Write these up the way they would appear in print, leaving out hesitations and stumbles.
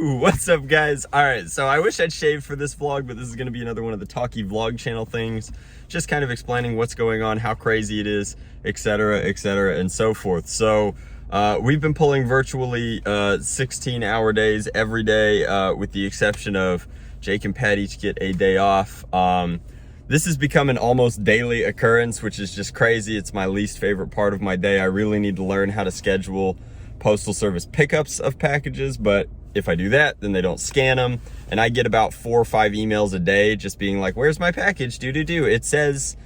Woo! What's up, guys? All right, so I wish I'd shaved for this vlog, but this is going to be another one of the talky vlog channel ththings, just kind of explaining what's going on, how crazy it is, etc., and so forth. So we've been pulling virtually 16-hour days every day, with the exception of Jake and Pat each get a day off. This has become an almost daily occurrence, which is just crazy. It's my least favorite part of my day. I really need to learn how to schedule Postal Service pickups of packages, but if I do that, then they don't scan them, and I get about 4 or 5 emails a day just being like, where's my package? It says,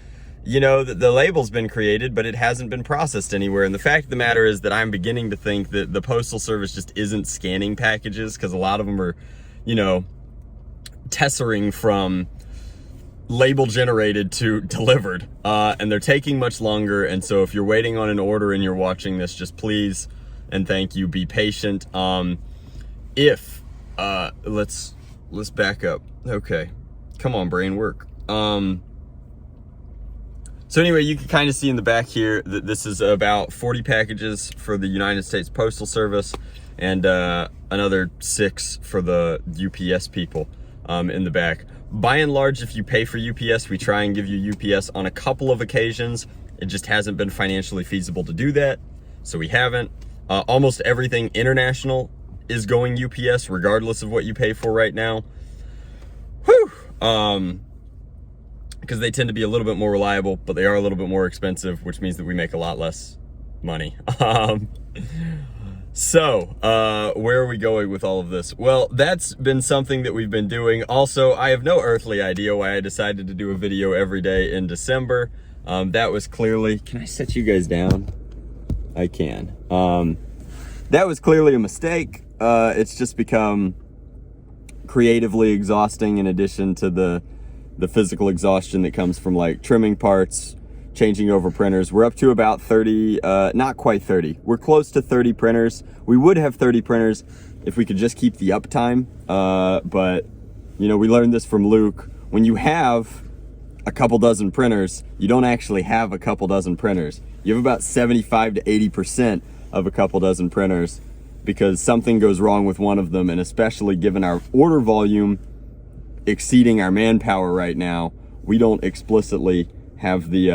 you know, that the label's been created, but it hasn't been processed anywhere. And the fact of the matter is that I'm beginning to think that the Postal Service just isn't scanning packages, because a lot of them are, you know, tessering from label generated to delivered, and they're taking much longer. And so if you're waiting on an order and you're watching this, just please and thank you, be patient. Let's back up. Okay, come on, brain, work. So anyway, you can kind of see in the back here that this is about 40 packages for the United States Postal Service, and another 6 for the UPS people in the back. By and large, if you pay for UPS, we try and give you UPS on a couple of occasions. It just hasn't been financially feasible to do that, so we haven't. Almost everything international is going UPS, regardless of what you pay for right now. Whew! Because they tend to be a little bit more reliable, but they are a little bit more expensive, which means that we make a lot less money. So, where are we going with all of this? Well, that's been something that we've been doing. Also, I have no earthly idea why I decided to do a video every day in December. That was clearly... Can I set you guys down? I can. That was clearly a mistake. It's just become creatively exhausting, in addition to the physical exhaustion that comes from like trimming parts, changing over printers. We're up to about 30, not quite 30. We're close to 30 printers. We would have 30 printers if we could just keep the uptime. But you know, we learned this from Luke. When you have a couple dozen printers, you don't actually have a couple dozen printers. You have about 75 to 80% of a couple dozen printers, because something goes wrong with one of them. And especially given our order volume exceeding our manpower right now, we don't explicitly have the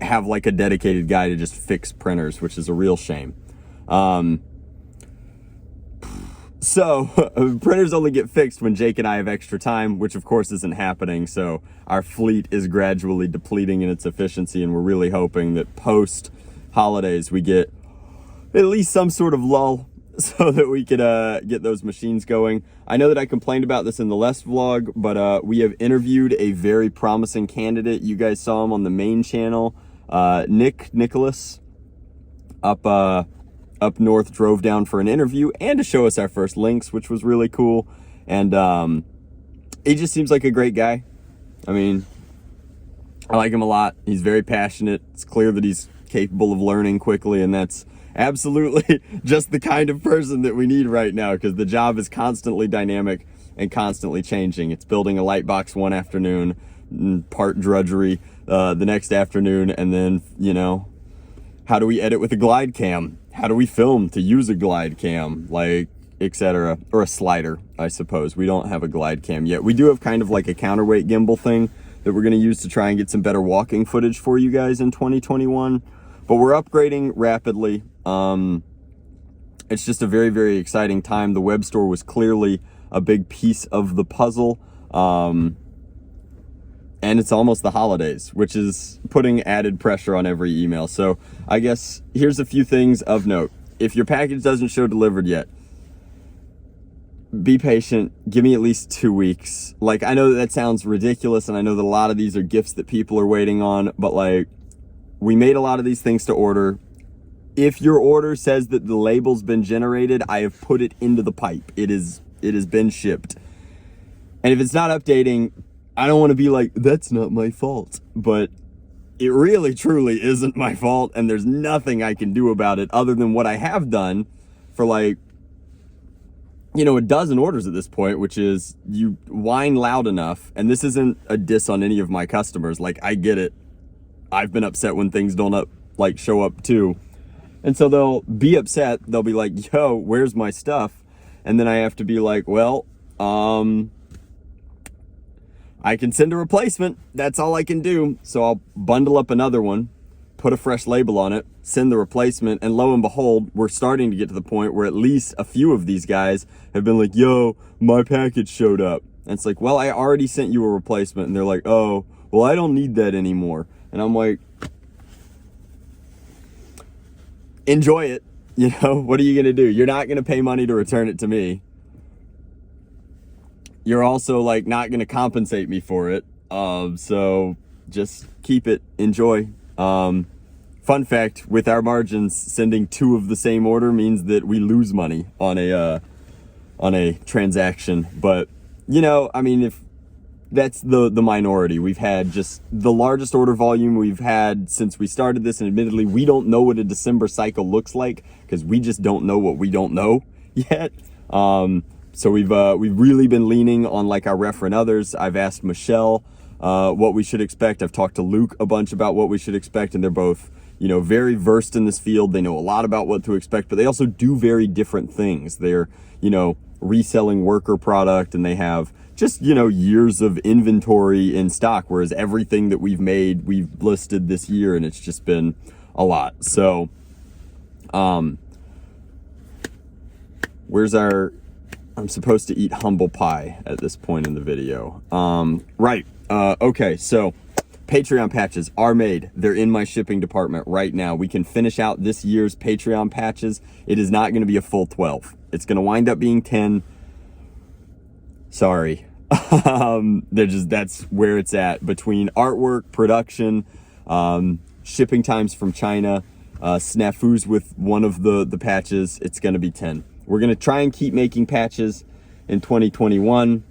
have like a dedicated guy to just fix printers, which is a real shame. So printers only get fixed when Jake and I have extra time, which of course isn't happening. So our fleet is gradually depleting in its efficiency, and we're really hoping that post holidays we get at least some sort of lull so that we could get those machines going. I know that I complained about this in the last vlog, but we have interviewed a very promising candidate. You guys saw him on the main channel. Nicholas up north drove down for an interview and to show us our first links, which was really cool. And he just seems like a great guy. I mean, I like him a lot. He's very passionate. It's clear that he's capable of learning quickly, and that's absolutely just the kind of person that we need right now, because the job is constantly dynamic and constantly changing. It's building a light box one afternoon, part drudgery the next afternoon, and then, you know, how do we edit with a glide cam? How do we film to use a glide cam, like, etc., or a slider, I suppose. We don't have a glide cam yet. We do have kind of like a counterweight gimbal thing that we're going to use to try and get some better walking footage for you guys in 2021. But we're upgrading rapidly. It's just a very, very exciting time. The web store was clearly a big piece of the puzzle. And it's almost the holidays, which is putting added pressure on every email. So I guess here's a few things of note. If your package doesn't show delivered yet, be patient. Give me at least 2 weeks. Like, I know that sounds ridiculous, and I know that a lot of these are gifts that people are waiting on, but like, we made a lot of these things to order. If your order says that the label's been generated, I have put it into the pipe. It has been shipped. And if it's not updating, I don't want to be like, that's not my fault. But it really, truly isn't my fault, and there's nothing I can do about it other than what I have done for, like, you know, a dozen orders at this point, which is you whine loud enough. And this isn't a diss on any of my customers. Like, I get it. I've been upset when things don't show up too. And so they'll be upset. They'll be like, yo, where's my stuff? And then I have to be like, well, I can send a replacement. That's all I can do. So I'll bundle up another one, put a fresh label on it, send the replacement, and lo and behold, we're starting to get to the point where at least a few of these guys have been like, yo, my package showed up. And it's like, well, I already sent you a replacement. And they're like, oh, well, I don't need that anymore. And I'm like, enjoy it. You know, what are you going to do? You're not going to pay money to return it to me. You're also like not going to compensate me for it. So just keep it, enjoy. Fun fact, with our margins, sending 2 of the same order means that we lose money on a transaction. But, you know, I mean, if that's the minority. We've had just the largest order volume we've had since we started this. And admittedly, we don't know what a December cycle looks like because we just don't know what we don't know yet. So we've really been leaning on like our ref and others. I've asked Michelle what we should expect. I've talked to Luke a bunch about what we should expect, and they're both, you know, very versed in this field. They know a lot about what to expect, but they also do very different things. They're, you know, reselling worker product, and they have just, you know, years of inventory in stock, whereas everything that we've made, we've listed this year, and it's just been a lot. So, where's our, I'm supposed to eat humble pie at this point in the video. Right. Okay. So Patreon patches are made. They're in my shipping department right now. We can finish out this year's Patreon patches. It is not going to be a full 12. It's going to wind up being 10. Sorry. That's where it's at between artwork, production, shipping times from China, snafus with one of the patches. It's going to be 10. We're going to try and keep making patches in 2021.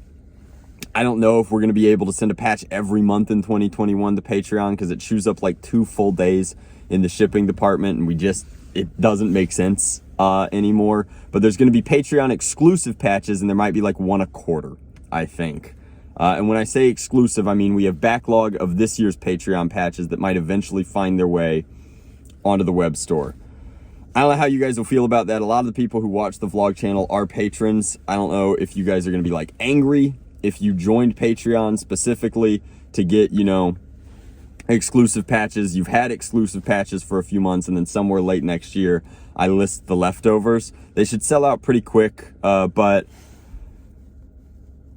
I don't know if we're going to be able to send a patch every month in 2021 to Patreon because it chews up like 2 full days in the shipping department, and it doesn't make sense anymore. But there's going to be Patreon exclusive patches, and there might be like 1 a quarter, I think. And when I say exclusive, I mean we have backlog of this year's Patreon patches that might eventually find their way onto the web store. I don't know how you guys will feel about that. A lot of the people who watch the vlog channel are patrons. I don't know if you guys are going to be like angry if you joined Patreon specifically to get, you know, exclusive patches. You've had exclusive patches for a few months, and then somewhere late next year, I list the leftovers. They should sell out pretty quick, but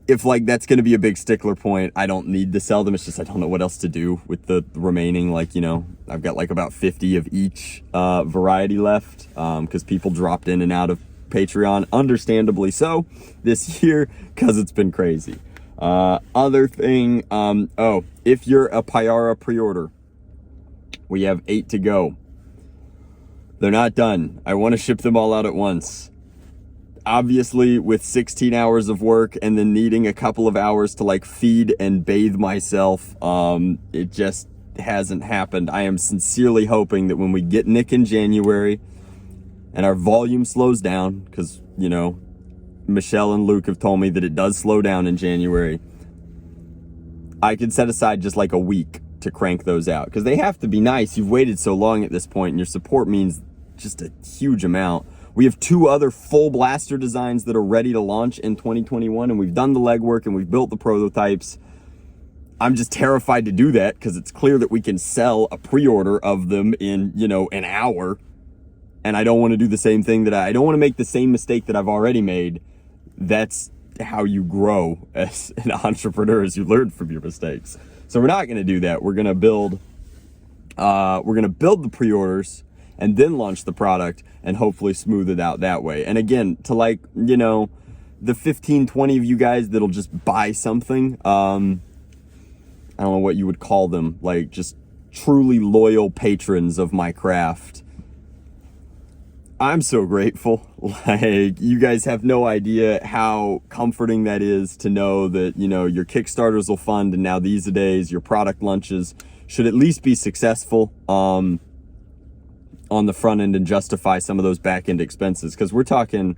if like that's going to be a big stickler point, I don't need to sell them. It's just I don't know what else to do with the remaining, like, you know, I've got like about 50 of each variety left because people dropped in and out of Patreon, understandably so, this year because it's been crazy. Other thing, if you're a Pyara pre-order, we have 8 to go. They're not done. I want to ship them all out at once. Obviously, with 16 hours of work and then needing a couple of hours to like feed and bathe myself, it just hasn't happened. I am sincerely hoping that when we get Nick in January and our volume slows down, because, you know, Michelle and Luke have told me that it does slow down in January, I can set aside just like a week to crank those out, because they have to be nice. You've waited so long at this point, and your support means just a huge amount. We have 2 other full blaster designs that are ready to launch in 2021, and we've done the legwork and we've built the prototypes. I'm just terrified to do that because it's clear that we can sell a pre-order of them in, you know, an hour. And I don't want to do the same thing I don't want to make the same mistake that I've already made. That's how you grow as an entrepreneur, as you learn from your mistakes. So we're not going to do that. We're going to build the pre-orders and then launch the product and hopefully smooth it out that way. And again, to like, you know, the 15, 20 of you guys that'll just buy something, I don't know what you would call them, like just truly loyal patrons of my craft. I'm so grateful. Like, you guys have no idea how comforting that is to know that, you know, your Kickstarters will fund, and now these days your product launches should at least be successful on the front end and justify some of those back end expenses. Because we're talking,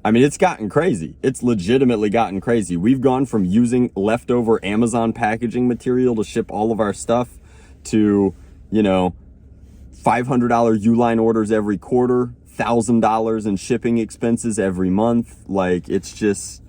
I mean, it's gotten crazy. It's legitimately gotten crazy. We've gone from using leftover Amazon packaging material to ship all of our stuff to, you know, $500 Uline orders every quarter, $1,000 in shipping expenses every month. Like, it's just,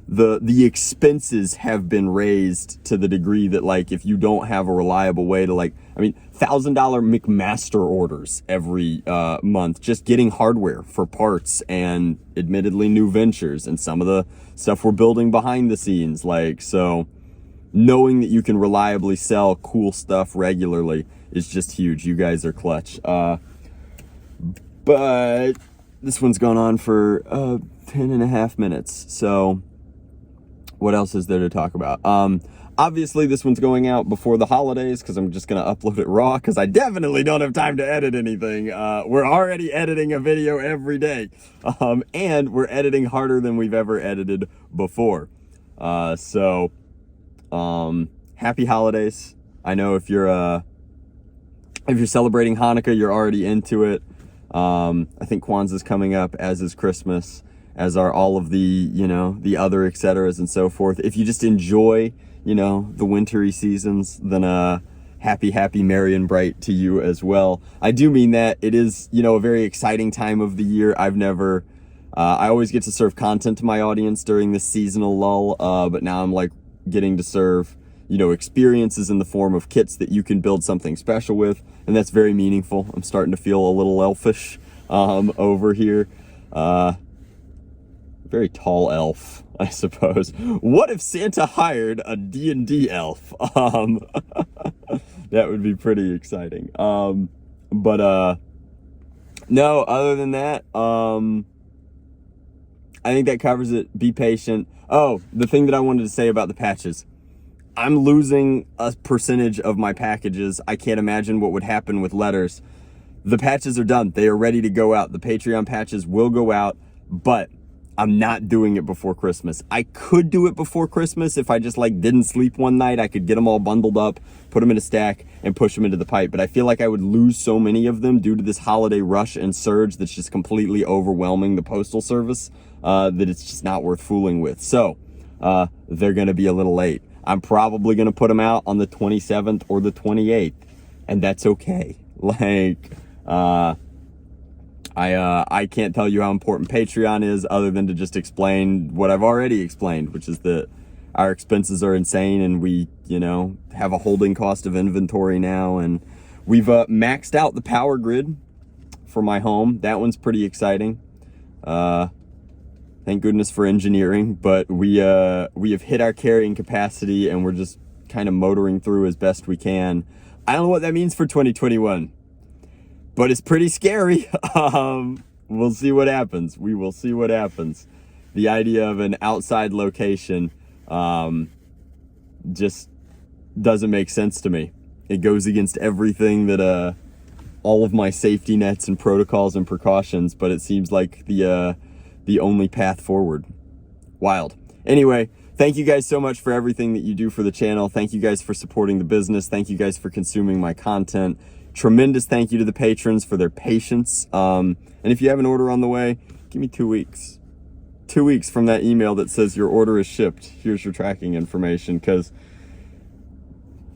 the expenses have been raised to the degree that, like, if you don't have a reliable way to, like, I mean, $1,000 McMaster orders every month, just getting hardware for parts and admittedly new ventures and some of the stuff we're building behind the scenes. Like, so knowing that you can reliably sell cool stuff regularly is just huge. You guys are clutch. But this one's gone on for 10 and a half minutes. So what else is there to talk about? Obviously, this one's going out before the holidays because I'm just going to upload it raw because I definitely don't have time to edit anything. We're already editing a video every day. And we're editing harder than we've ever edited before. So happy holidays. I know if you're celebrating Hanukkah, you're already into it. I think Kwanzaa's coming up, as is Christmas, as are all of the, you know, the other et ceteras and so forth. If you just enjoy, you know, the wintry seasons, then happy, merry and bright to you as well. I do mean that. It is, you know, a very exciting time of the year. I always get to serve content to my audience during this seasonal lull, but now I'm like getting to serve, you know, experiences in the form of kits that you can build something special with, and that's very meaningful. I'm starting to feel a little elfish over here. Very tall elf, I suppose. What if Santa hired a D&D elf? That would be pretty exciting. No, other than that, I think that covers it. Be patient. Oh, the thing that I wanted to say about the patches. I'm losing a percentage of my packages. I can't imagine what would happen with letters. The patches are done. They are ready to go out. The Patreon patches will go out, but I'm not doing it before Christmas. I could do it before Christmas if I just like didn't sleep one night. I could get them all bundled up, put them in a stack, and push them into the pipe. But I feel like I would lose so many of them due to this holiday rush and surge that's just completely overwhelming the postal service that it's just not worth fooling with. So they're going to be a little late. I'm probably going to put them out on the 27th or the 28th, and that's okay. Like, I can't tell you how important Patreon is other than to just explain what I've already explained, which is that our expenses are insane and we, you know, have a holding cost of inventory now, and we've maxed out the power grid for my home. That one's pretty exciting. Thank goodness for engineering, but we have hit our carrying capacity and we're just kind of motoring through as best we can. I don't know what that means for 2021. But it's pretty scary. We'll see what happens. We will see what happens. The idea of an outside location just doesn't make sense to me. It goes against everything that all of my safety nets and protocols and precautions, but it seems like the only path forward. Wild. Anyway, thank you guys so much for everything that you do for the channel. Thank you guys for supporting the business. Thank you guys for consuming my content. Tremendous thank you to the patrons for their patience. And if you have an order on the way, give me 2 weeks. 2 weeks from that email that says your order is shipped. Here's your tracking information, because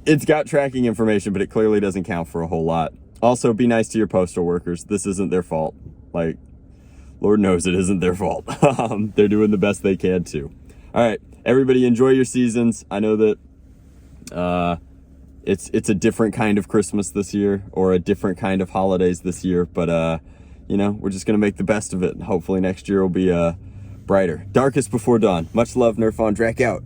it's got tracking information, but it clearly doesn't count for a whole lot. Also, be nice to your postal workers. This isn't their fault. Like, Lord knows it isn't their fault. They're doing the best they can too. All right, everybody enjoy your seasons. I know that it's a different kind of Christmas this year, or a different kind of holidays this year, but you know, we're just gonna make the best of it, and hopefully next year will be brighter. Darkest before dawn. Much love, Nerf on Drac out.